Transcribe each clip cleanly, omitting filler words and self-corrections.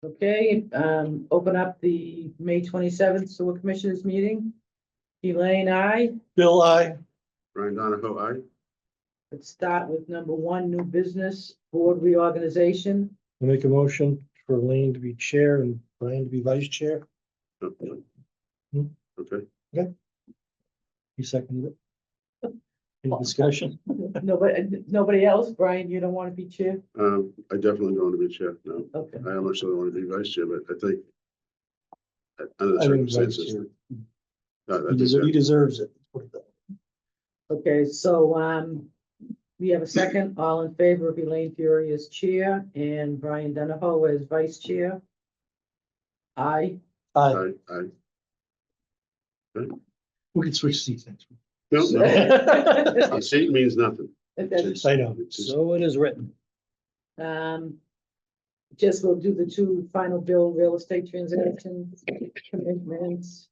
Okay, open up the May 27th sewer commissioners meeting. Elaine, aye. Bill, I. Brian Donahoe, aye. Let's start with number one, new business, board reorganization. Make a motion for Lane to be chair and Brian to be vice chair. Okay. Hmm. Okay, He seconded it. Any discussion? Nobody else? Brian, you don't want to be chair? I definitely don't want to be chair, no. Okay. I almost don't want to be vice chair, but I think under the I think vice circumstances. chair. I He think deserves it. Put it that way. Okay, so, we have a second, all in favor of Elaine Fury as chair and Brian Donahoe as vice chair. Aye. Aye. I, We can switch seats next week. no, a seat means nothing. It's- I know, it's just- so it is written. Just we'll do the two final bill real estate transactions, commitments.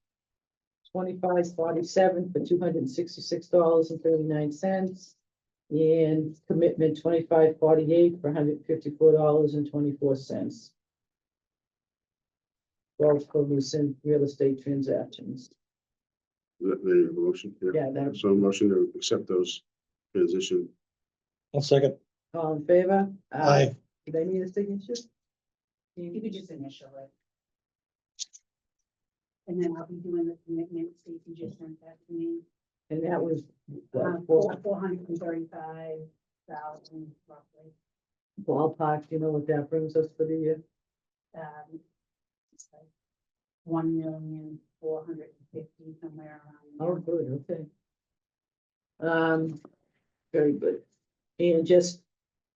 2547 for $266.39. And commitment 2548 for $154.24. Both for recent real estate transactions. That may have a motion, yeah. Yeah, that, So a motion to accept those transition. I'll second. all in favor? Aye. Do they need a signature? You could just initial it. And then I'll be doing the commitment, Stacy just sent that to me. And that was what, $435,000 roughly. ballpark, you know what that brings us for the year? It's like 1,450,000 somewhere Oh, around there. good, okay. Very good. And just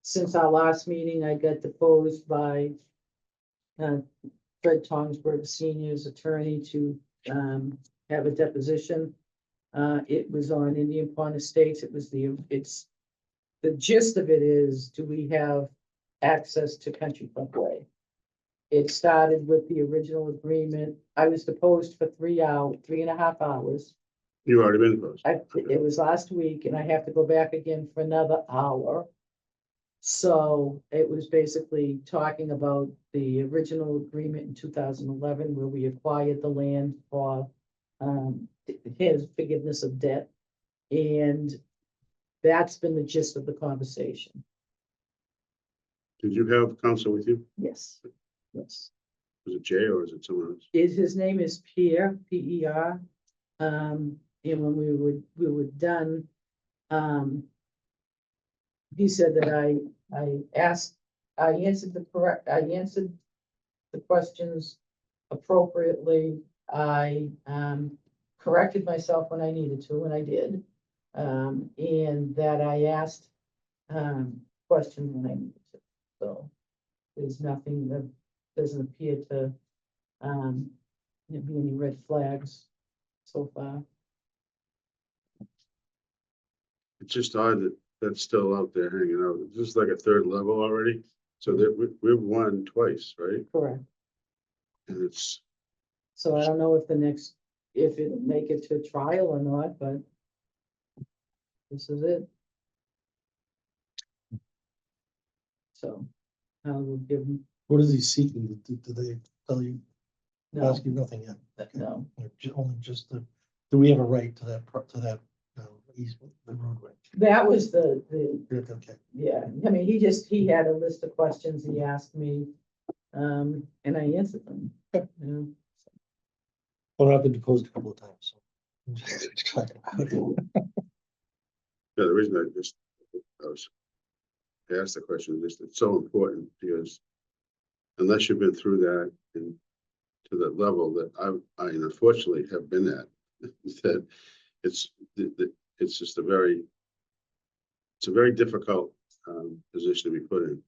since our last meeting, I got deposed by Fred Tongsberg Senior's attorney to have a deposition. It was on Indian Pond Estates. It's the gist of it is, do we have access to Country Club Way? It started with the original agreement. I was deposed for 3.5 hours. You already been closed. It was last week and I have to go back again for another hour. So it was basically talking about the original agreement in 2011 where we acquired the land for his forgiveness of debt. And that's been the gist of the conversation. Did you have counsel with you? Yes, yes. Was it Jay or is it someone else? His name is Pierre, P-E-R. And when we were done, he said that I answered the questions appropriately. I corrected myself when I needed to, and I did. And that I asked questions when I needed to. So there's nothing that doesn't appear to be any red flags so far. It's just odd that that's still out there hanging out. This is like a third level already. So that we've won twice, right? Correct. And it's, So I don't know if if it'll make it to trial or not, but this is it. So I will give him, What is he seeking? Do they tell you, no, ask you nothing yet? no, Or only just do we have a right to that, easement, the roadway? that was the, Okay. yeah, I mean, he had a list of questions he asked me. And I answered them. Okay. You know. Well, I've been deposed a couple of times, so. I'm just talking about it. yeah, the reason I asked the question is it's so important because unless you've been through that and to that level that I unfortunately have been at, that it's just a very difficult position to be put in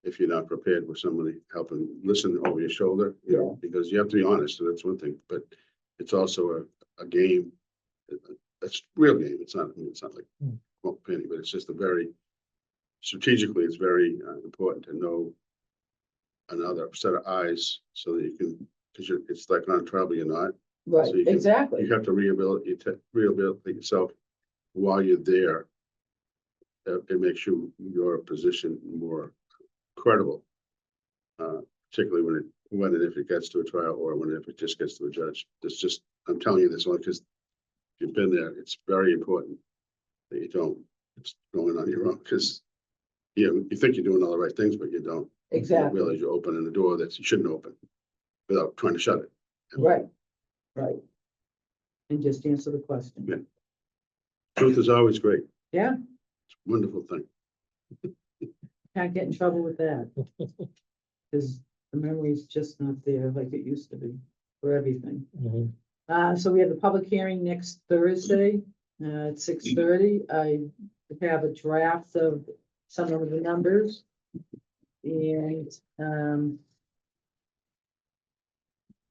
if you're not prepared with somebody helping listen over your shoulder, you know, because you have to be honest, so that's one thing, but it's also a game. It's a real game. It's not like penny, but it's just strategically, it's very important to know another set of eyes so that you can, because it's like on trouble, you're not. Right, So you can- exactly. You have to rehabilitate yourself while you're there. It makes your position more credible particularly when and if it gets to a trial or when if it just gets to a judge. It's just, I'm telling you this only because you've been there. It's very important that you don't, it's going on your own, because you think you're doing all the right things, but you don't. You exactly, realize you're opening a door that you shouldn't open without trying to shut it. right, right. And just answer the question. Yeah. Truth is always great. Yeah, It's a wonderful thing. can't get in trouble with that. Because the memory's just not there like it used to be for everything. So we have the public hearing next Thursday, at 6:30. I have a draft of some of the numbers. And,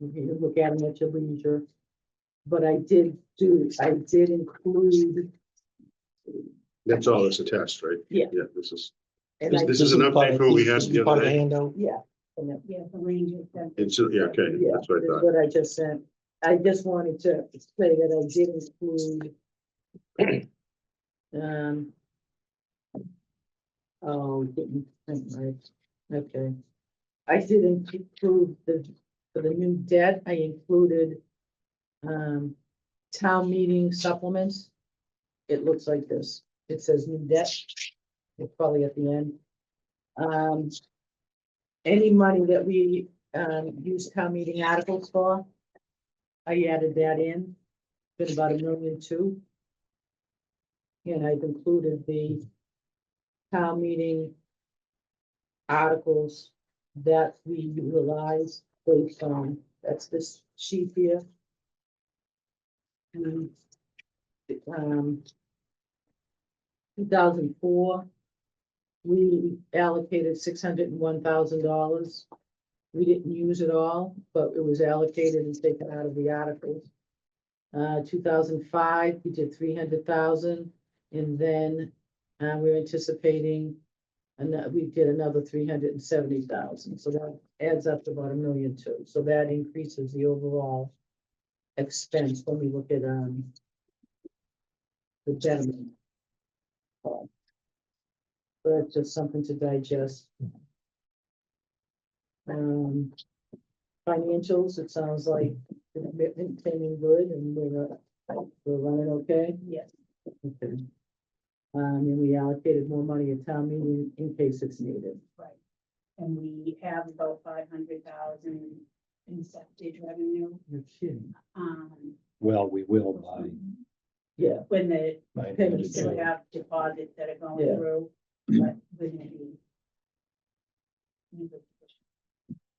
you can look at them at your leisure. But I did include, That's all that's attached, right? Yeah. Yeah, this is, and I, this is an update from what we had This is the part other of the day. handout. yeah. And then- Yeah, the range of. It's, yeah, okay, Yeah, that's what I that's thought. what I just sent. I just wanted to say that I did include. Oh, didn't think right, okay. I did include for the new debt, I included. Town meeting supplements. It looks like this, it says new debt. It's probably at the end. Any money that we, use town meeting articles for. I added that in, been about $1.2 million. And I've included the town meeting articles that we utilize based on, that's this sheet here. And, 2004, we allocated $601,000. We didn't use it all, but it was allocated and taken out of the articles. 2005, we did 300,000, and then we're anticipating, and we did another 370,000. So that adds up to about $1.2 million. So that increases the overall expense when we look at the gentleman. But it's just something to digest. Financials, it sounds like the commitment came in good and we're running okay. Yes, Okay. And we allocated more money at town meeting in case it's needed. right. And we have about 500,000 in septic revenue. You're kidding. Well, we will by. Yeah, When the, by Okay, we still June. have deposits that are going Yeah. through, but we're gonna be. in a good position.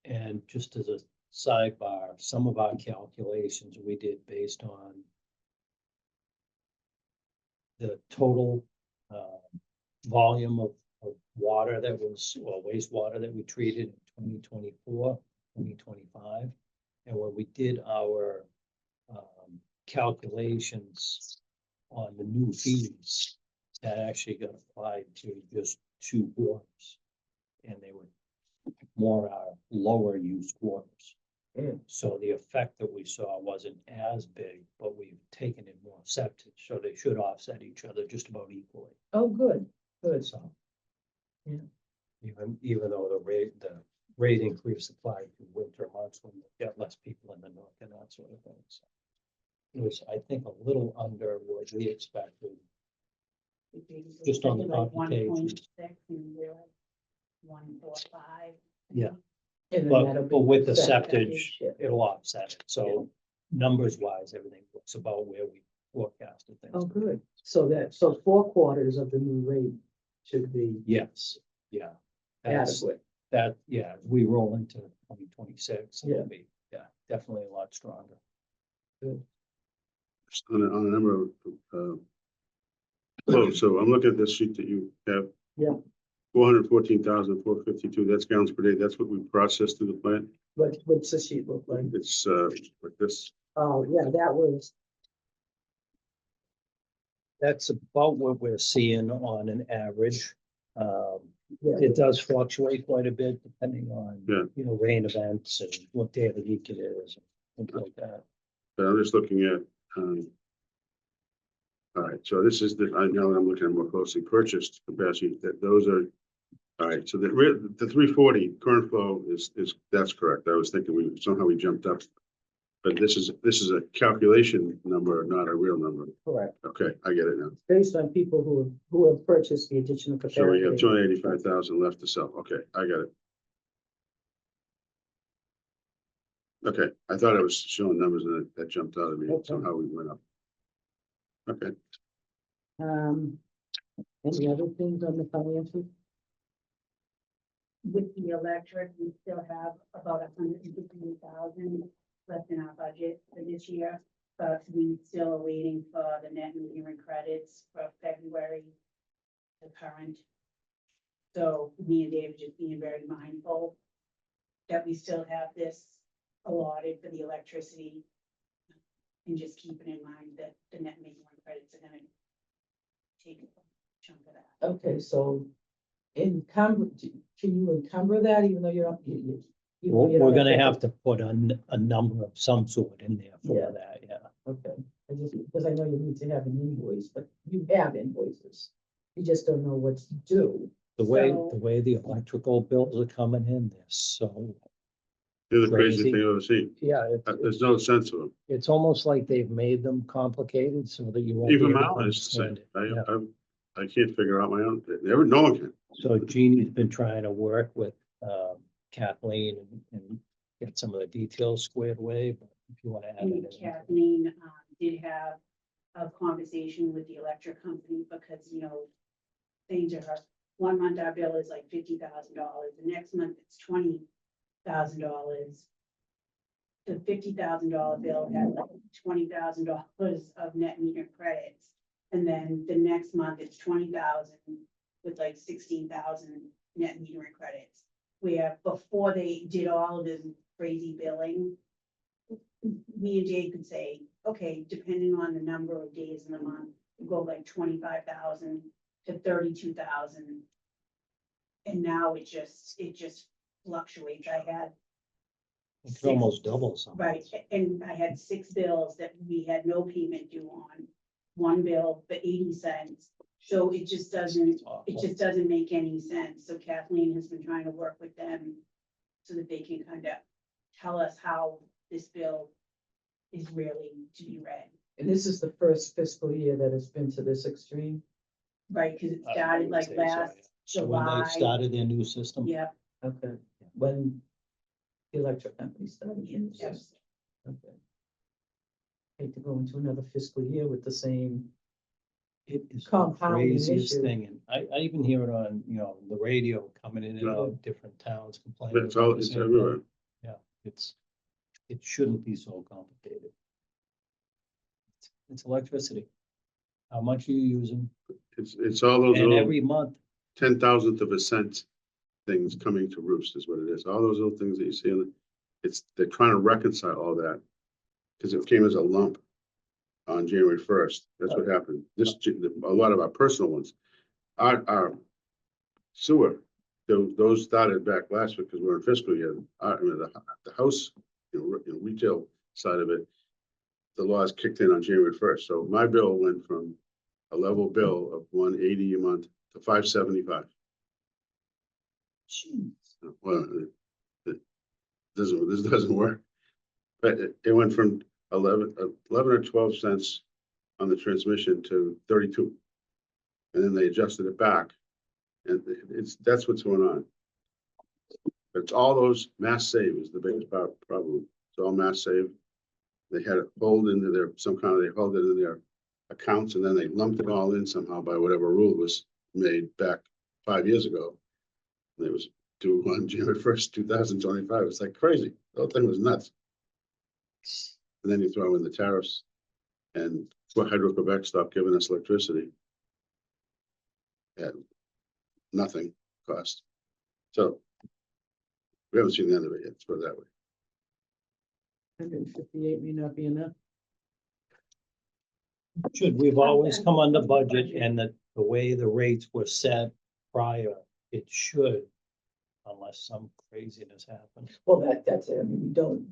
And just as a sidebar, some of our calculations we did based on the total volume of water that was, or wastewater that we treated in 2024, 2025. And when we did our calculations on the new fees, that actually got applied to just 2 quarters. And they were more our lower use quarters. Mm. So the effect that we saw wasn't as big, but we've taken in more septic, so they should offset each other just about equally. oh, good, good. So. Yeah. Even though the rate increase applied to winter months when you got less people in the north and that sort of thing. So it was, I think, a little under what we expected. Just on the Like computation. 1.6 and we're like 145. Yeah. And then that'll But be with the set. septage, it'll offset it. So numbers wise, everything looks about where we forecasted things. Oh, good. So 4 quarters of the new rate should be Yes, yeah. That's, adequate. that, yeah, we roll into 2026. Yeah. It'll be, yeah, definitely a lot stronger. On a number of, oh, so I'm looking at this sheet that you have. Yeah. 414,452, that's gallons per day. That's what we processed through the plant. What's the sheet look like? It's like this. Oh, yeah, that was, That's about what we're seeing on an average. yeah, It does fluctuate quite a bit depending on, Yeah. you know, rain events and what day of the week it is, and things like that. But I'm just looking at, all right, so this is the, I know I'm looking at more closely purchased capacity, that those are All right, so the 340 current flow that's correct. I was thinking we jumped up. But this is a calculation number, not a real number. Correct. Okay, I get it now. Based on people who have purchased the additional So we have capacity. 285,000 left to sell. Okay, I got it. Okay, I thought I was showing numbers and that jumped out at me. Okay. Somehow we went up. Okay, Any other things on the financial? With the electric, we still have about 150,000 left in our budget for this year. But we still are waiting for the net metering credits for February, the current. So me and David just being very mindful that we still have this allotted for the electricity. And just keeping in mind that the net metering credits are gonna take a chunk of that. Okay, so encumber, can you encumber that even though you don't? even though you We're don't gonna have to put a number of some sort in there Yeah. for that, yeah. Okay, I just, because I know you need to have an invoice, but you have invoices. You just don't know what to do. The way, So- the way the electrical bills are coming in, they're so, they're the craziest Crazy. thing I've ever seen. yeah, There's no sense to them. it's almost like they've made them complicated so that you won't be Even able to mine is the same. understand it. Yeah. I can't figure out my own. No one can. So Jeannie's been trying to work with Kathleen and get some of the details squared away, but if you want to add And it in. Kathleen did have a conversation with the electric company because, you know, things are, 1 month our bill is like $50,000, the next month it's $20,000. The $50,000 bill had like $20,000 of net meter credits. And then the next month it's 20,000 with like 16,000 net metering credits. Where before they did all of this crazy billing, me and Jade could say, okay, depending on the number of days in the month, it go like 25,000 to 32,000. And now it just fluctuates. I had, It could almost double something. right, and I had 6 bills that we had no payment due on. 1 bill for 80 cents. So it just doesn't make any sense. So Kathleen has been trying to work with them so that they can kind of tell us how this bill is really to be read, And this is the first fiscal year that has been to this extreme. right? Because it I started would like say so, last yeah. So when July. they started their new system. Yeah, Okay, when the electric company started. yes. Okay. Hate to go into another fiscal year with the same. It is the Compounding craziest issue. thing, and I even hear it on, the radio coming in and out of different towns complaining. It's all, about the it's same everywhere. thing. It shouldn't be so complicated. It's electricity. How much are you using? It's all those And little every month, 10,000th of a cent things coming to roost is what it is. All those little things that you see, they're trying to reconcile all that. Because it came as a lump on January 1st. That's what happened. A lot of our personal ones, our sewer, those started back last week because we're in fiscal year. The house, retail side of it, the laws kicked in on January 1st. So my bill went from a level bill of $180 a month to $575. Well, this doesn't work. But it went from 11 or 12 cents on the transmission to 32. And then they adjusted it back. And that's what's going on. It's all those mass save is the biggest problem. It's all mass save. They had it hold into they held it in their accounts and then they lumped it all in somehow by whatever rule was made back 5 years ago. And it was due on January 1st, 2025. It's like crazy. The whole thing was nuts. And then you throw in the tariffs and Hydro-Quebec stopped giving us electricity at nothing cost. So we haven't seen the end of it yet, let's put it that way. 158 may not be enough. we've always come under budget and the way the rates were set prior, it should, unless some craziness happens. Well, that's it. I mean, we don't,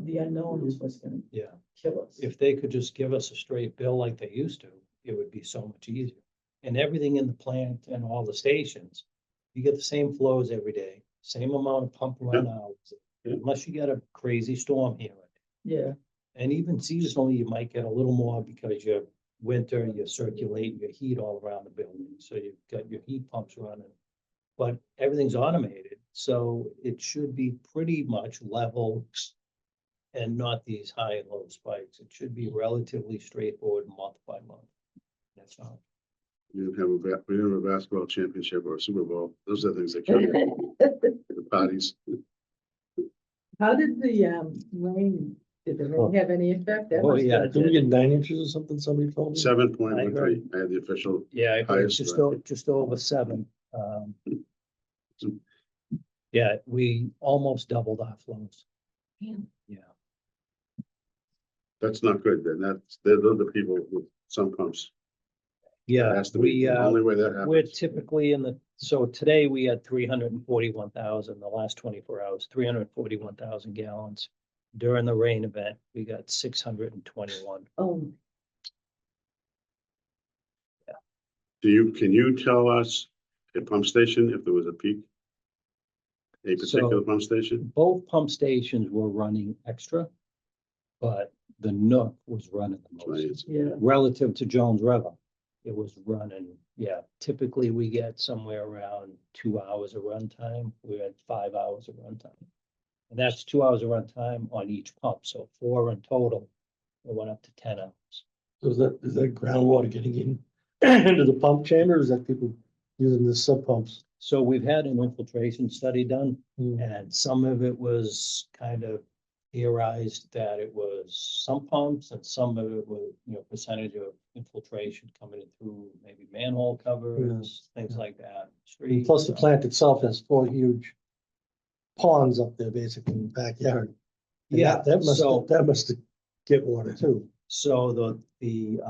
the unknown is what's gonna Yeah, kill us. if they could just give us a straight bill like they used to, it would be so much easier. And everything in the plant and all the stations You get the same flows every day, same amount of pump run hours, Yeah. unless you get a crazy storm here. Yeah, And even seasonally, you might get a little more because you're winter, you circulate your heat all around the building, so you've got your heat pumps running. But everything's automated, so it should be pretty much level and not these high and low spikes. It should be relatively straightforward month by month. That's all. We didn't have a basketball championship or a Super Bowl. Those are the things that kill you, the parties. how did the did the rain have any effect? That Oh, must yeah, have- Did we get 9 inches or something, somebody told me? 7.13. I had the official. Yeah, I heard Highest just over 7. Yeah, we almost doubled our flows. Damn. Yeah. That's not good. Then those are the people with some pumps. That Yeah, has to be the only way that we're happens. typically so today we had 341,000, the last 24 hours, 341,000 gallons. During the rain event, we got 621. Oh, Can you tell us a pump station if there was a peak? A particular So- pump station? Both pump stations were running extra, but the Nook was running the most. yeah, Relative to Jones River, it was running, yeah, typically we get somewhere around 2 hours of runtime. We had 5 hours of runtime. And that's 2 hours of runtime on each pump, so 4 in total. It went up to 10 hours. So is that groundwater getting in into the pump chamber, or is that people using the sub pumps? So we've had an infiltration study done, Hmm. and some of it was kind of theorized that it was some pumps and some of it was, percentage of infiltration coming in through maybe manhole covers, things yeah. like that. And Streets, plus the plant itself has 4 huge ponds up there basically in the backyard. And Yeah, That so, must get water too. so the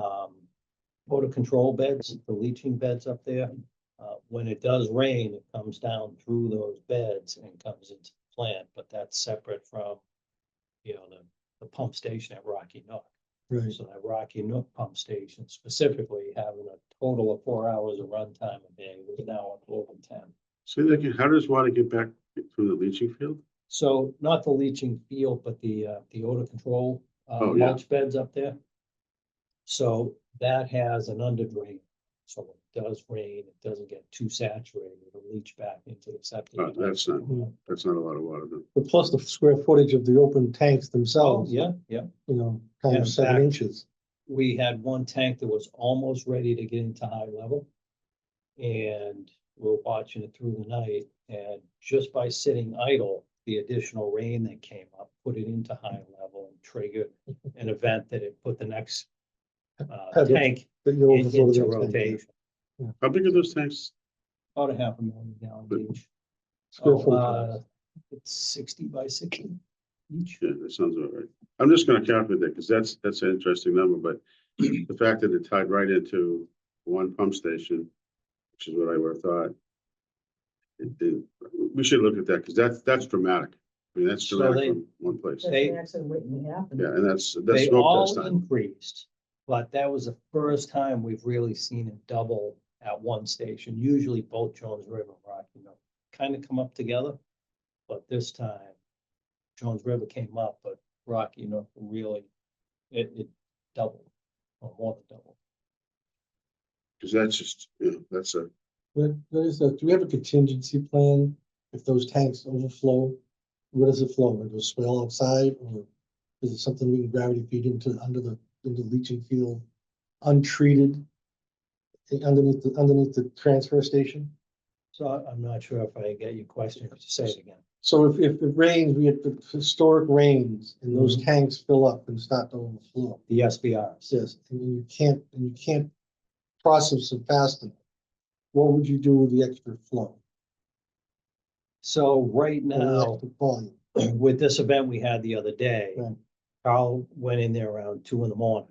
odor control beds, the leaching beds up there, when it does rain, it comes down through those beds and comes into the plant, but that's separate from, the pump station at Rocky Nook. Right. So that Rocky Nook pump station specifically having a total of 4 hours of runtime a day was now up over 10. Say that again, how does water get back from the leaching field? So not the leaching field, but the odor control Oh, yeah. mulch beds up there. So that has an under drain. So when it does rain, it doesn't get too saturated. It'll leach back into the septic. Oh, that's not a lot of water then. But plus the square footage of the open tanks Oh, themselves. yeah. Kind Yeah, in of 7 fact- inches. We had one tank that was almost ready to get into high level. And we're watching it through the night, and just by sitting idle, the additional rain that came up, put it into high level and triggered an event that it put the next Had it- tank But you overflow the into next tank, yeah. rotation, How big are those tanks? about 500,000 gallons each. Square Oh, footage. It's 60 by 60 each. Yeah, that sounds about right. I'm just gonna calculate that, because that's an interesting number, but the fact that it tied right into one pump station, which is what I would have thought. We should look at that, because that's dramatic. I mean, that's So dramatic they- from one place. that's They- an accident waiting to happen. Yeah, and that's They smoke all test time. increased, but that was the first time we've really seen it double at one station. Usually both Jones River and Rocky, kind of come up together. But this time, Jones River came up, but Rocky, really, it doubled, or more than doubled. Because that's just, that's a, Do we have a contingency plan if those tanks overflow? Where does it flow? Into a swale outside, or is it something we can gravity feed into into the leaching field untreated? Underneath the transfer station? So I'm not sure if I get your question, could you say it again? So if it rains, we have the historic rains and those Mhm. tanks fill up and start to overflow. The SBRs. Yes, and you can't process them fast enough. What would you do with the extra flow? So right Or the now, extra volume? with this event we had the other day, Right. Carl went in there around 2 a.m.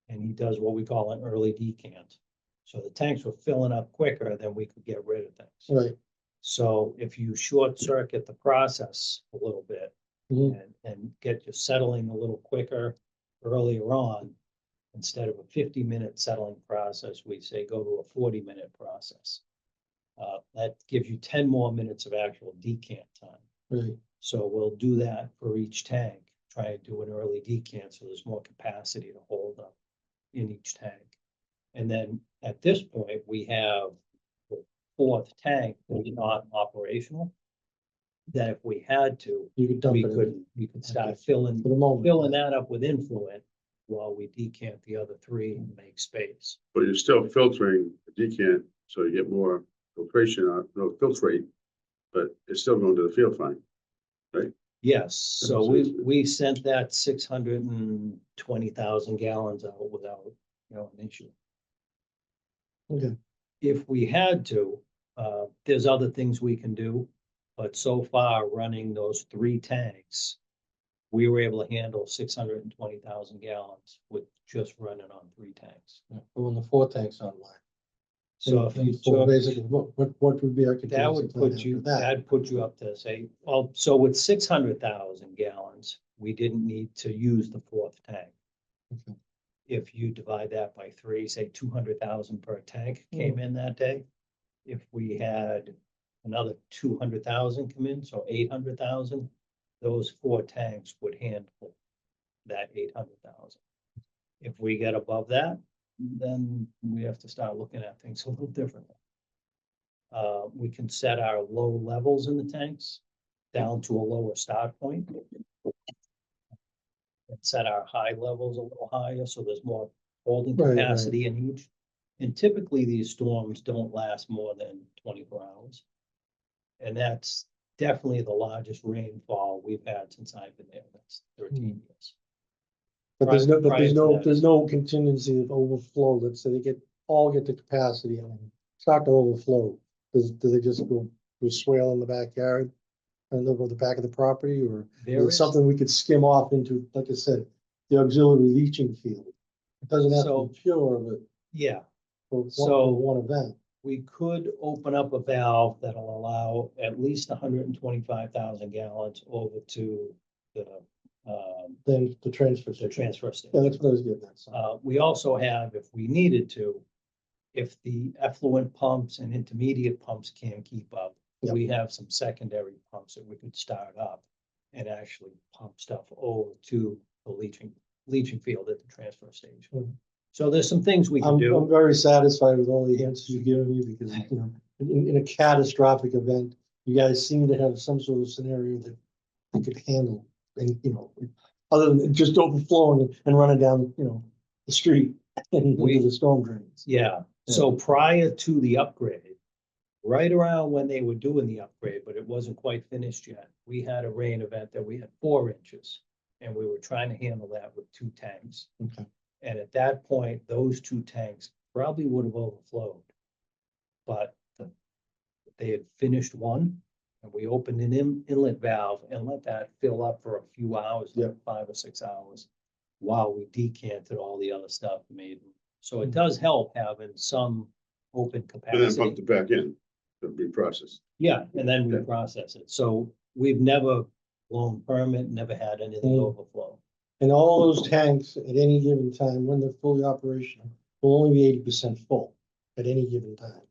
and he does what we call an early decant. So the tanks were filling up quicker than we could get rid of things. Right. So if you short circuit the process a little bit Mhm. and get you settling a little quicker earlier on, instead of a 50-minute settling process, we say go to a 40-minute process. That gives you 10 more minutes of actual decant time. Right, So we'll do that for each tank, try and do an early decant, so there's more capacity to hold up in each tank. And then at this point, we have the fourth tank that is not operational. That if we had to, you could dump we it could, in we could Okay. start filling, for the moment. filling that up with influent while we decant the other three and make space. But you're still filtering the decant, so you get more filtration on, no filtrate, but it's still going to the field fine. Yes, so we sent that 620,000 gallons out without, an issue. Okay, If we had to, there's other things we can do, but so far, running those three tanks, we were able to handle 620,000 gallons with just running on three tanks. yeah, but when the four tanks online. So if you So took, basically, what would be our that contingency would plan put you, after that? that'd put you up to say, well, so with 600,000 gallons, we didn't need to use the fourth tank. Okay. If you divide that by three, say 200,000 per tank came in that day. If we had another 200,000 come in, so 800,000, those four tanks would handle that 800,000. If we get above that, then we have to start looking at things a little differently. We can set our low levels in the tanks down to a lower start point. And set our high levels a little higher, so there's more holding Right, right. capacity in each. And typically, these storms don't last more than 24 hours. And that's definitely the largest rainfall we've had since I've been there. That's 13 years. But there's no, prior to that. there's no contingency of overflow, let's say they all get the capacity and start to overflow. Do they just go swale in the backyard? And over the back of the property, or There is it is, something we could skim off into, like I said, the auxiliary leaching field? It doesn't have to So- be pure, but yeah, for one, So- for one event. we could open up a valve that'll allow at least 125,000 gallons over to the Then the transfer station. transfer Yeah, station. that's what I was getting at. So, We also have, if we needed to, if the effluent pumps and intermediate pumps can't keep up, Yep. we have some secondary pumps that we could start up and actually pump stuff over to the leaching field at the transfer station. Mhm. So there's some things we can I'm do. very satisfied with all the answers you've given me because, in a catastrophic event, you guys seem to have some sort of scenario that you could handle and, other than just overflowing and running down, the street and into the storm drains. Yeah, so prior to the upgrade, right around when they were doing the upgrade, but it wasn't quite finished yet, we had a rain event that we had 4 inches. And we were trying to handle that with 2 tanks. Okay. And at that point, those 2 tanks probably would have overflowed. But they had finished one, and we opened an inlet valve and let that fill up for a few hours, like 5 or 6 hours, while we decanted all the other stuff made. So it does help having some open And then capacity. pumped it back in to be processed. Yeah, and then we Yeah. process it. So we've never blown permit, never had anything Mm. overflow. And all those tanks at any given time, when they're fully operational, will only be 80% full at any given time.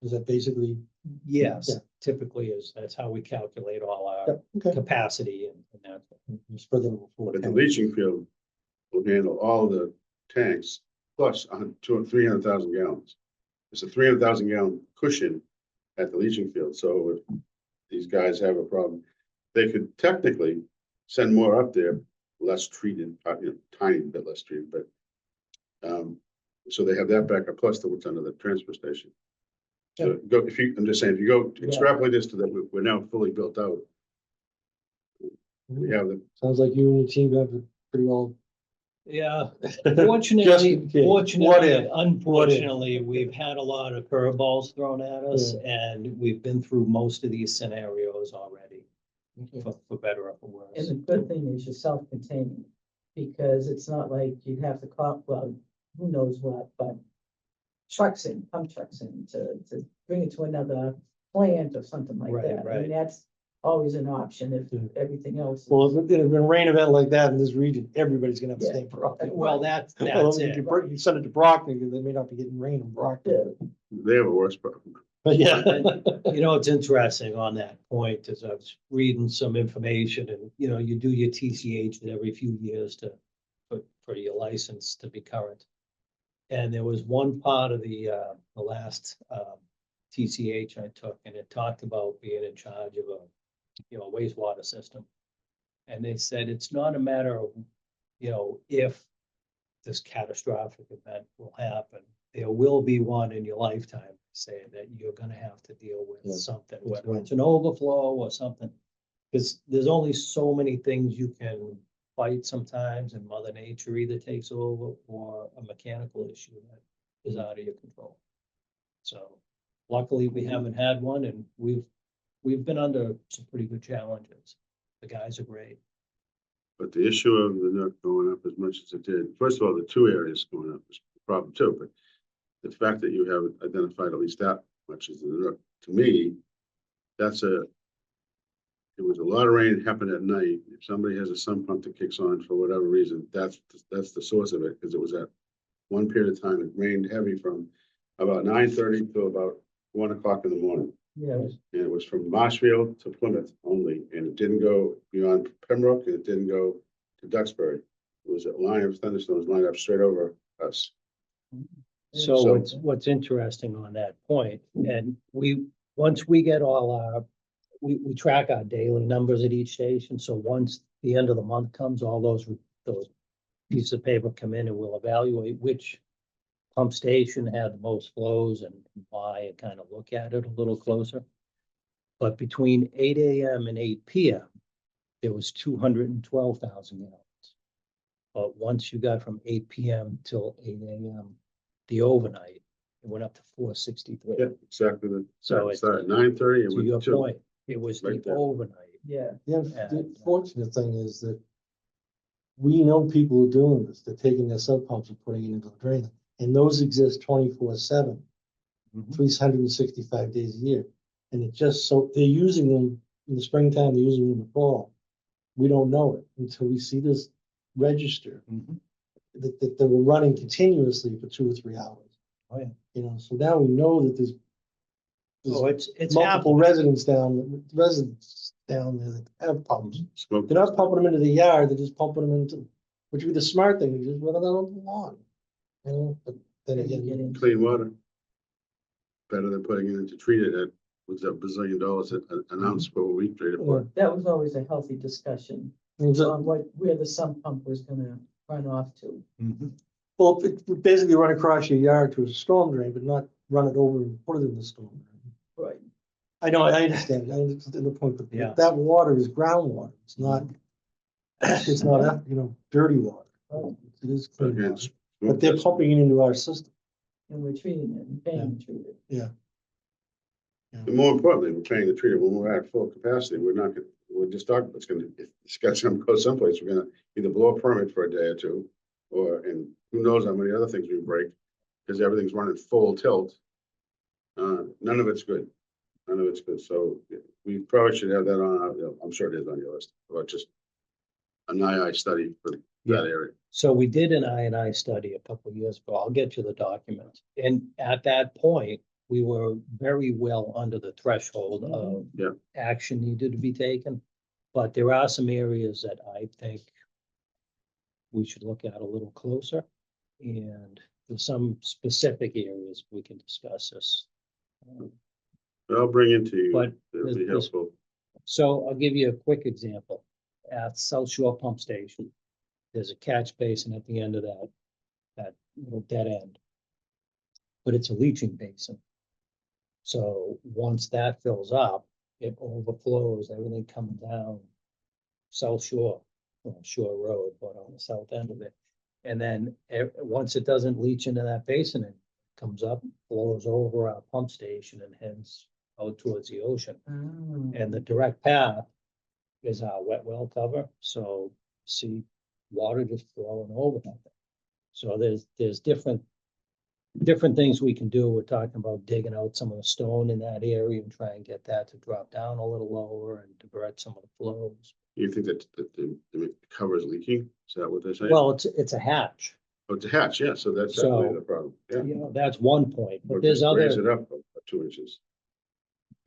Is that basically? Yes, Yeah. typically that's how we calculate all our Yep, okay. capacity and that. You spread them over four But the tanks. leaching field will handle all the tanks plus 300,000 gallons. It's a 300,000 gallon cushion at the leaching field. So if these guys have a problem, they could technically send more up there, less treated, tiny bit less treated, but so they have that backup plus the what's under the transfer station. So I'm just saying, if you go extrapolate this to that, we're now fully built out. We have the, Sounds like you and your team have it pretty well. Yeah, Just fortunately, in case. What fortunately, if? unfortunately, we've had a lot of curveballs thrown at us and we've been through most of these scenarios already, for better or for worse. And the good thing is you're self-contained, because it's not like you'd have to call, well, who knows what, but pump trucks in to bring it to another plant or something like Right, that. I right. mean, that's always an option if everything else. Well, if in a rain event like that in this region, everybody's gonna have the Yeah. same problem. Well, that's Well, it. you send it to Brockton, because they may not be getting rain in Brockton. Yeah. they have a worse problem. But yeah. You know, it's interesting on that point, as I was reading some information and, you know, you do your TCH every few years for your license to be current. And there was one part of the last, TCH I took, and it talked about being in charge of a, you know, wastewater system. And they said it's not a matter of, you know, if this catastrophic event will happen. There will be one in your lifetime, saying that you're gonna have to deal Yeah, with something, that's whether right. it's an overflow or something. Because there's only so many things you can fight sometimes, and Mother Nature either takes over or a mechanical issue that is out of your control. So luckily, we haven't had one, and we've been under some pretty good challenges. The guys are great. But the issue of the NUC going up as much as it did, first of all, the two areas going up is a problem too, but the fact that you have identified at least that much as the NUC, to me, it was a lot of rain happened at night. If somebody has a sump pump that kicks on for whatever reason, that's the source of it, because it was at one period of time, it rained heavy from about 9:30 to about 1 o'clock in the morning. Yeah, And it was from Marshfield to Plymouth only, and it didn't go beyond Pembroke, and it didn't go to Duxbury. It was a line of thunderstorms lined up straight over us. So So- what's interesting on that point, and once we get all our, we track our daily numbers at each station, so once the end of the month comes, all those pieces of paper come in and we'll evaluate which pump station had the most flows and why, and kind of look at it a little closer. But between 8 AM and 8 PM, there was 212,000 gallons. But once you got from 8 PM till 8 AM, the overnight, it went up to 463. Yeah, exactly. So It it's, started at 9:30 and to went your to 2. point, it was the Right there. overnight. yeah. The fortunate thing is that we know people who are doing this. They're taking their sub pumps and putting it into the drain. And those exist 24/7, Mhm. 365 days a year. And it just so they're using them in the springtime, they're using them in the fall. We don't know it until we see this register Mhm. that they were running continuously for 2 or 3 hours. Oh, yeah. You know, so now we know that there's Oh, it's multiple happening. residents down there that have pumps. Smoke. They're not pumping them into the yard, they're just pumping them into, which would be the smart thing, you just run it out on the lawn. You know, but then Then you get again, into- Clean water. Better than putting it into treated at, with that $1 bazillion an ounce per week traded for. That was always a healthy discussion it's a- on where the sump pump was gonna run off to. Mhm. well, it basically run across your yard to a storm drain, but not run it over and put it in the storm drain. Right. I know, I understand the point, but Yeah. that water is groundwater, it's not, you know, dirty water. It is So clean again, water, smoke but they're testing. pumping it into our system. And we're treating it and paying to treat it. And more importantly, we're paying the treater when we're at full capacity. We're not gonna, we're just talking, it's gonna, if it's got some, go someplace, we're gonna either blow a permit for a day or two. And who knows how many other things we break, because everything's running full tilt. None of it's good. None of it's good. So we probably should have that on our, I'm sure it is on your list, about just an II study for that area. So we did an I&I study a couple of years ago. I'll get you the document. And at that point, we were very well under the threshold of Yeah. action needed to be taken. But there are some areas that I think we should look at a little closer. And there's some specific areas we can discuss this. But I'll bring it to you. But It'll be this- helpful. So I'll give you a quick example. At South Shore Pump Station, there's a catch basin at the end of that little dead end. But it's a leaching basin. So once that fills up, it overflows, everything coming down South Shore, Shore Road, but on the south end of it. And then once it doesn't leach into that basin, it comes up, flows over our pump station and heads out towards the ocean. And the direct path is our wet well cover, so see water just flowing over that thing. So there's different things we can do. We're talking about digging out some of the stone in that area and try and get that to drop down a little lower and divert some of the flows. You think that the cover is leaking? Is that what they're saying? Well, it's a hatch, Oh, it's a hatch, yeah, so that's So- definitely the problem, yeah. that's one point, Or but there's just raise other, it up 2 inches.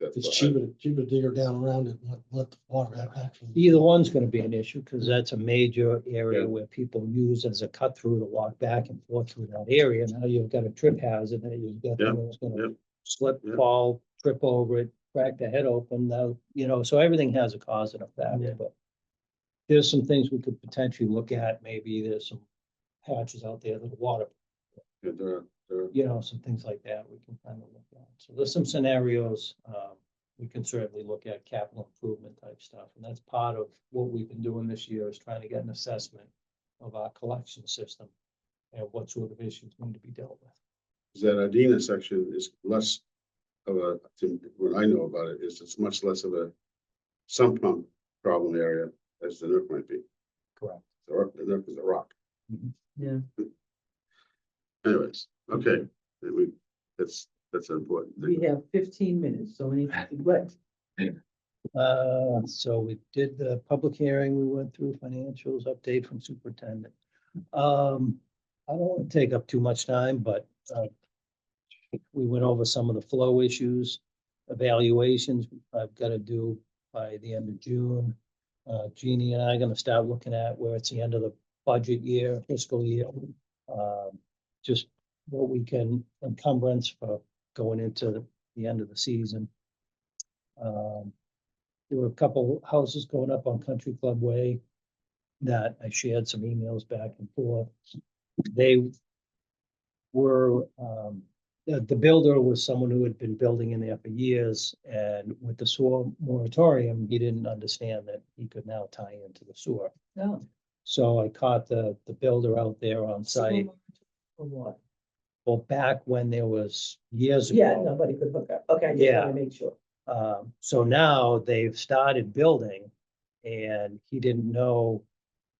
That's It's what cheaper to dig her down around it, and let the water actually. Either one's gonna be an issue, because that's a major Yeah. area where people use as a cut through to walk back and forth through that area. Now you've got a trip hazard, and you've got Yeah, someone who's gonna yeah. slip, Yeah. fall, trip over it, crack their head open, now, so everything has a cause and effect, Yeah. but there's some things we could potentially look at, maybe there's some patches out there that are water, Yeah, some things like that we can kind of look at. So there's some scenarios, we can certainly look at capital improvement type stuff, and that's part of what we've been doing this year, is trying to get an assessment of our collection system and what sort of issues need to be dealt with. that Adina section is less of a, what I know about it is it's much less of a sump pump problem area as the Nook might be. Correct. The Nook is a rock. Yeah. Anyways, okay, that's important We thing. have 15 minutes, so any, what, So we did the public hearing, we went through financials, update from superintendent. I don't want to take up too much time, but we went over some of the flow issues, evaluations I've got to do by the end of June. Jeannie and I are gonna start looking at where it's the end of the budget year, fiscal year. Just what we can encumbrance for going into the end of the season. There were a couple houses going up on Country Club Way that I shared some emails back and forth. They were, the builder was someone who had been building in there for years, and with the sewer moratorium, he didn't understand that he could now tie into the sewer. no. So I caught the builder out there on site. Or what? Well, back when there was years ago. Yeah, nobody could hook up. Okay, I just Yeah. want to make sure. So now they've started building, and he didn't know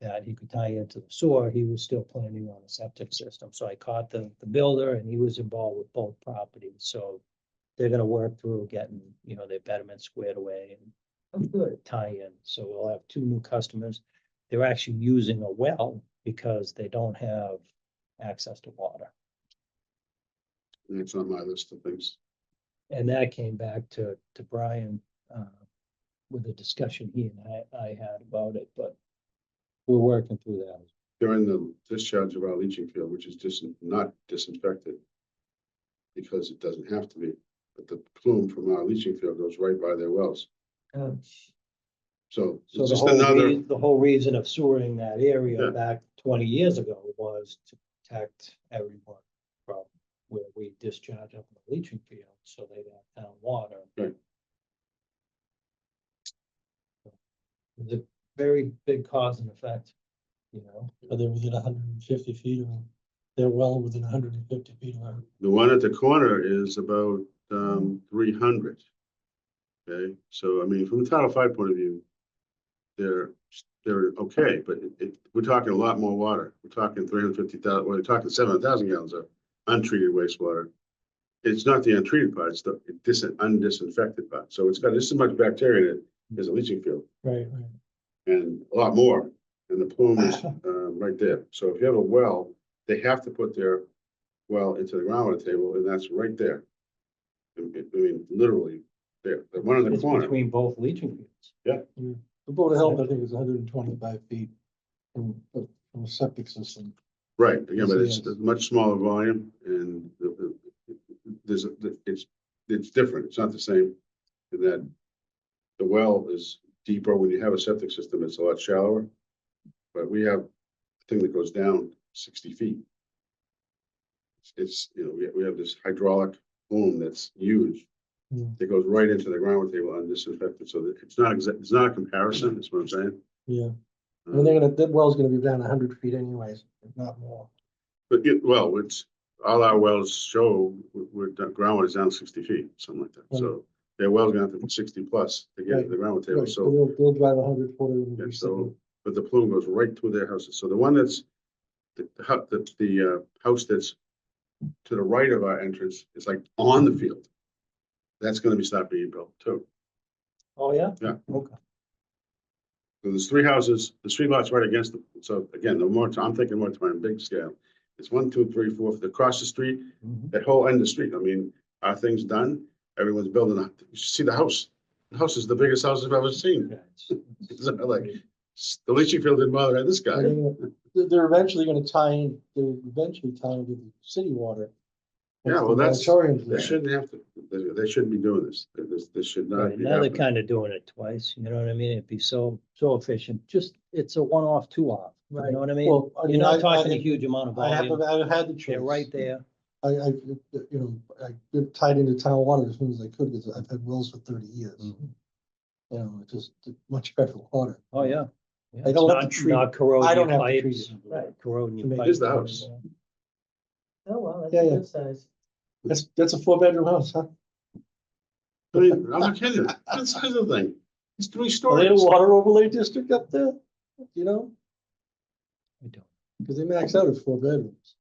that he could tie into the sewer. He was still planning on a septic system. So I caught the builder, and he was involved with both properties. So they're gonna work through getting, their betterment squared away and Oh, good. tie in. So we'll have two new customers. They're actually using a well because they don't have access to water. And it's on my list of things. And that came back to Brian, with a discussion he and I had about it, but we're working through that. During the discharge of our leaching field, which is not disinfected because it doesn't have to be, but the plume from our leaching field goes right by their wells. Oh, So So it's the just whole, another, the whole reason of sewering that area Yeah. back 20 years ago was to protect everyone from where we discharge up the leaching field, so they'd have town water. Right. It's a very big cause and effect, Are they within 150 feet of, they're well within 150 feet of our. the one at the corner is about 300. Okay, so I mean, from a Title V point of view, they're okay, but we're talking a lot more water. We're talking 350,000, we're talking 7,000 gallons of untreated wastewater. It's not the untreated part, it's the undisinfected part. So it's got just as much bacteria in it as a leaching field Right. and a lot more. And the plume is right there. So if you have a well, they have to put their well into the groundwater table, and that's right there. I mean, literally there. The one in the it's corner. between both leaching fields. The Board of Health, I think, is 125 feet from a septic system. Right, again, but it's Yes. a much smaller volume and it's different. It's not the same. In that the well is deeper. When you have a septic system, it's a lot shallower. But we have a thing that goes down 60 feet. We have this hydraulic boom that's huge. Hmm. That goes right into the groundwater table undisinfected. So that it's not a comparison, that's what I'm saying. Yeah. I mean, that well's gonna be down 100 feet anyways, if not more. But all our wells show we're groundwater is down 60 feet, something like that. So their well's gonna have to be 60 plus to get to the groundwater table. Right, So, they'll drive 100 foot. and yeah, be so, but the plume goes right through their houses. So the one that's the house that's to the right of our entrance is like on the field. That's gonna be stopped being built too. Oh, yeah? Yeah. Okay. So there's three houses, the three lots right against them. So again, I'm thinking more time big scale. It's 1, 2, 3, 4, across the street, Mhm. that whole end of the street. I mean, are things done? everyone's building up. You should see the house. The house is the biggest house I've ever seen. Yeah, It's like, the leaching field didn't bother this guy. They're eventually gonna tie in, they're eventually tying into the city water. Yeah, well, The that's, moratorium's they there. shouldn't have to, they shouldn't be doing this. This should not Right, be now they're happening. kind of doing it twice, you know what I mean? It'd be so efficient, just, it's a one-off, two-off, you Right. know what I mean? Well, I You're mean, not talking a huge amount of I volume, I've had the choice. they're right there. I, I get tied into town water as soon as I could, because I've had wells for 30 years. Mhm. You know, it's just much better water. Oh, yeah. Yeah, I it's don't have not- to treat- Not corroding I don't your have to treat pipes, it. Right. corroding your To make- pipes. Here's the house. Oh, wow, that's Yeah, a yeah. good size. That's a 4-bedroom house, huh? I mean, I'm not kidding. That's the thing. It's 3 Are they in a stories. water overlay district up there? You know, I don't, because they max out at 4 bedrooms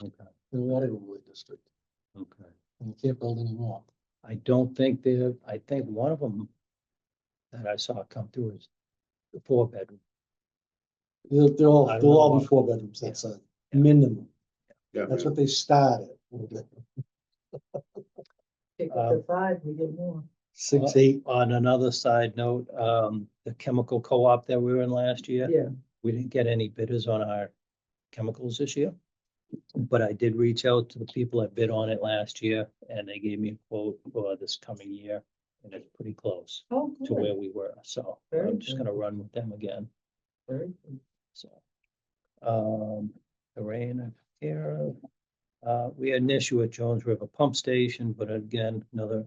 okay, in a water overlay district, okay. and you can't build any more. I don't think they're, I think one of them that I saw come through is the 4-bedroom. They'll I don't all know be about- 4 bedrooms that Yeah. side, Yeah. minimum. Yeah, That's man. what they start at. Take it to 5, we get more. 6, 8. On another side note, the chemical co-op that we were in last year. Yeah, We didn't get any bidders on our chemicals this year. But I did reach out to the people that bid on it last year and they gave me a quote for this coming year. And it's pretty close oh, to where good, we were, so Very I'm just good. gonna run with them again, very good. so. The rain of care, we had an issue at Jones River Pump Station, but again, another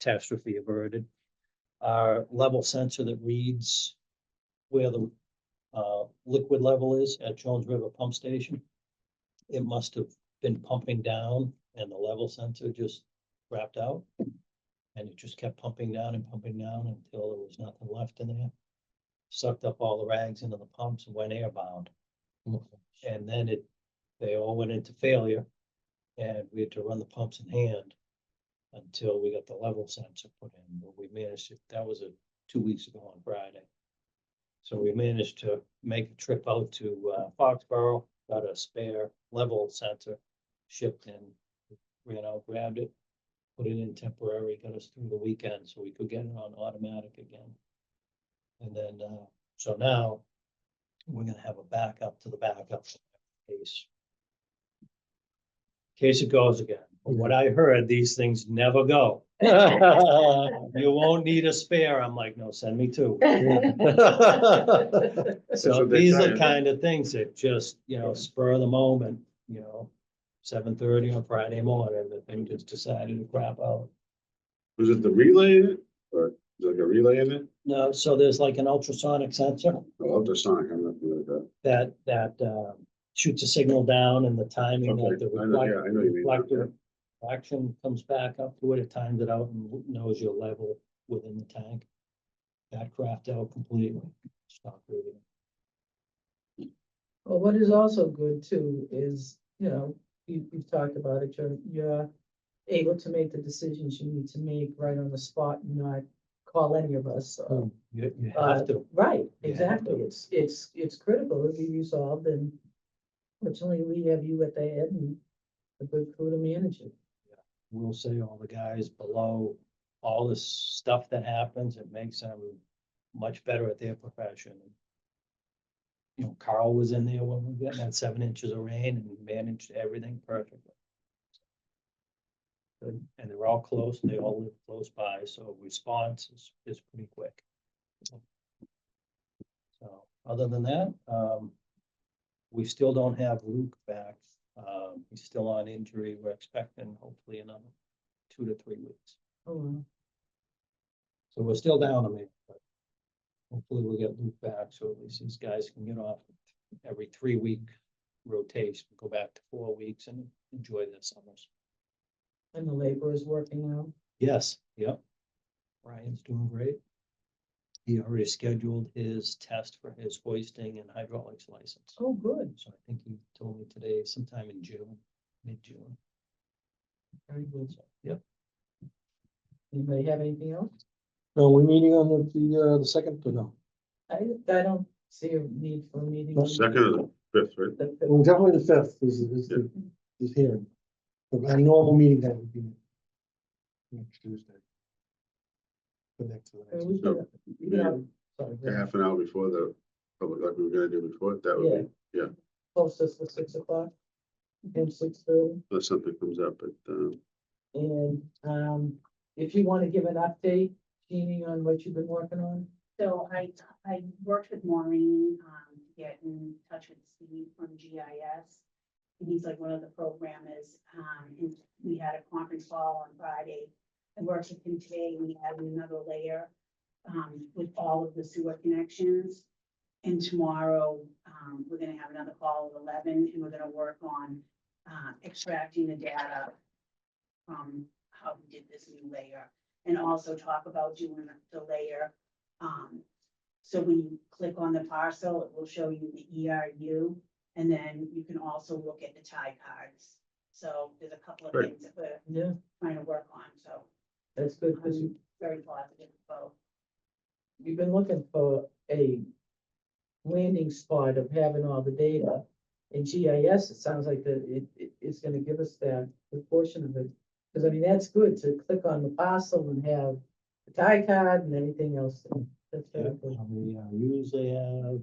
catastrophe averted. Our level sensor that reads where the liquid level is at Jones River Pump Station. It must have been pumping down and the level sensor just crapped out. And it just kept pumping down until there was nothing left in there. Sucked up all the rags into the pumps and went airbound. And then they all went into failure. And we had to run the pumps in hand until we got the level sensor put in, but we managed to, that was 2 weeks ago on Friday. So we managed to make a trip out to Foxborough, got a spare level sensor shipped in, ran out, grabbed it, put it in temporary, got us through the weekend so we could get it on automatic again. And then, so now we're gonna have a backup to the backup in case it goes again. From what I heard, these things never go. You won't need a spare. I'm like, no, send me 2. So what they these tell are you. kind of things that just, spur of the moment, 7:30 on Friday morning, the thing just decided to crap out. Was it the relay in it? Or is it like a relay in it? No, so there's like an ultrasonic sensor Oh, ultrasonic, I'm not familiar with that. that shoots a signal down and the timing that the Okay, I know, yeah, I know you mean. reflector action comes back up to it, it times it out and knows your level within the tank. That crapped out completely, stopped reading. Well, what is also good too is, you've talked about it, you're able to make the decisions you need to make right on the spot and not call any of us. You have to, Right, You have exactly. to. It's critical to be resolved, and fortunately, we have you at the head and a good crew to manage it. we'll say all the guys below, all this stuff that happens, it makes them much better at their profession. Carl was in there when we got that 7 inches of rain and managed everything perfectly. Good. And they're all close, they all live close by, so response is pretty quick. So, other than that, we still don't have Luke back. He's still on injury. We're expecting hopefully another 2 to 3 weeks. Oh, well. So we're still down a minute, but hopefully we'll get Luke back, so at least these guys can get off every 3-week rotation, go back to 4 weeks and enjoy their summers. And the labor is working now. Yes, yep. Ryan's doing great. He already scheduled his test for his hoisting and hydraulics license. Oh, good. So I think he told me today sometime in June, mid-June. Very good. So, yep. Anybody have anything else? No, we're meeting on the 2nd, or no? I don't see a need for a meeting. on Second or the 5th, right? the fifth. Well, definitely the 5th is hearing. Our normal meeting that would be. Next Tuesday. The next to the And next. we can have, sorry, A half an hour before the public, like we were gonna do before, that would be, yeah, post this for 6 o'clock and 6:30. unless something comes up, but, And, if you want to give an update, Jeannie, on what you've been working on. So I worked with Maureen, to get in touch with Steve from GIS. And he's like one of the programmers, and we had a conference call on Friday. I worked with him today, we added another layer, with all of the sewer connections. And tomorrow, we're gonna have another call at 11, and we're gonna work on, extracting the data from how we did this new layer, and also talk about doing the layer. So when you click on the parcel, it will show you the ERU, and then you can also look at the tie cards. So there's a couple of Great. things that we're Yeah, trying to work on, so that's good, because I'm very positive about. we've been looking for a landing spot of having all the data. In GIS, it sounds like it's gonna give us that portion of it. Because I mean, that's good to click on the parcel and have the tie card and everything else. That's Yeah, very good. how many use they have.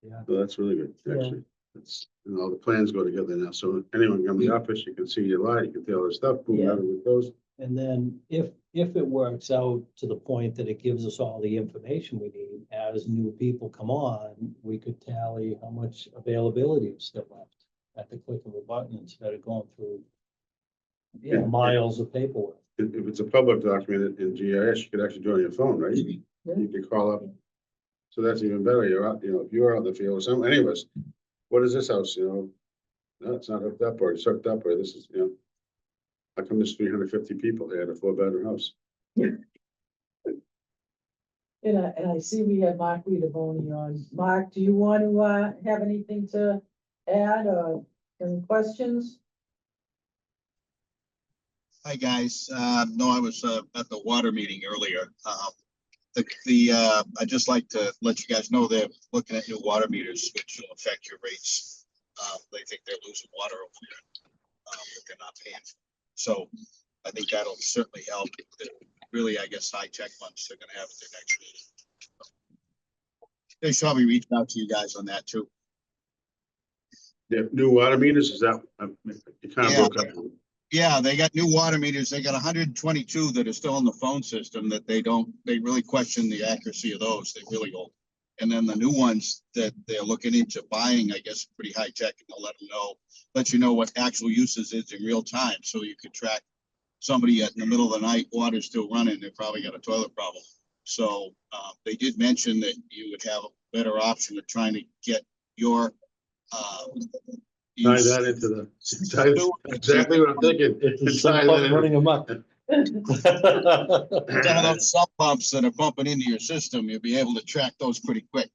Yeah, well, that's really good, Yeah. actually. It's, and all the plans go together now, so anyone come to the office, you can see your lot, you can see all the stuff, boom, Yeah. everything goes. and then if it works out to the point that it gives us all the information we need, as new people come on, we could tally how much availability is still left at the click of a button instead of going through Yeah, miles of paperwork. If it's a public document in GIS, you could actually do it on your phone, right? You could call up. So that's even better. You're out, if you're out in the field or something, anyways, what is this house, No, it's not hooked up, or it's hooked up, or this is, how come there's 350 people? They had a 4-bedroom house. and I see we have Mark Reedaboni on. Mark, do you want to, have anything to add or any questions? Hi, guys. No, I was at the water meeting earlier. I'd just like to let you guys know they're looking at new water meters, which will affect your rates. They think they're losing water over there, that they're not paying. So I think that'll certainly help. Really, I guess, high-tech ones they're gonna have at their next meeting. They should probably reach out to you guys on that too. They have new water meters, is that, you kind of Yeah. broke up. Yeah, they got new water meters. They got 122 that are still in the phone system that they really question the accuracy of those. They really old. And then the new ones that they're looking into buying, I guess, pretty high tech, and they'll let you know what actual usage is in real time. So you could track somebody in the middle of the night, water's still running, they probably got a toilet problem. So they did mention that you would have a better option of trying to get your Tie that into the, exactly what I'm thinking. Tie that in. Running amok. some of those sump pumps that are pumping into your system, you'll be able to track those pretty quick.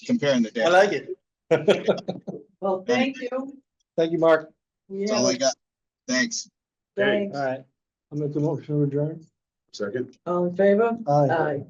Comparing the I data. like it. Well, thank you. Thank you, Mark. That's all I got. Thanks. Thanks. All right. I'll make the motion to adjourn. Second. All in favor? Aye. Aye.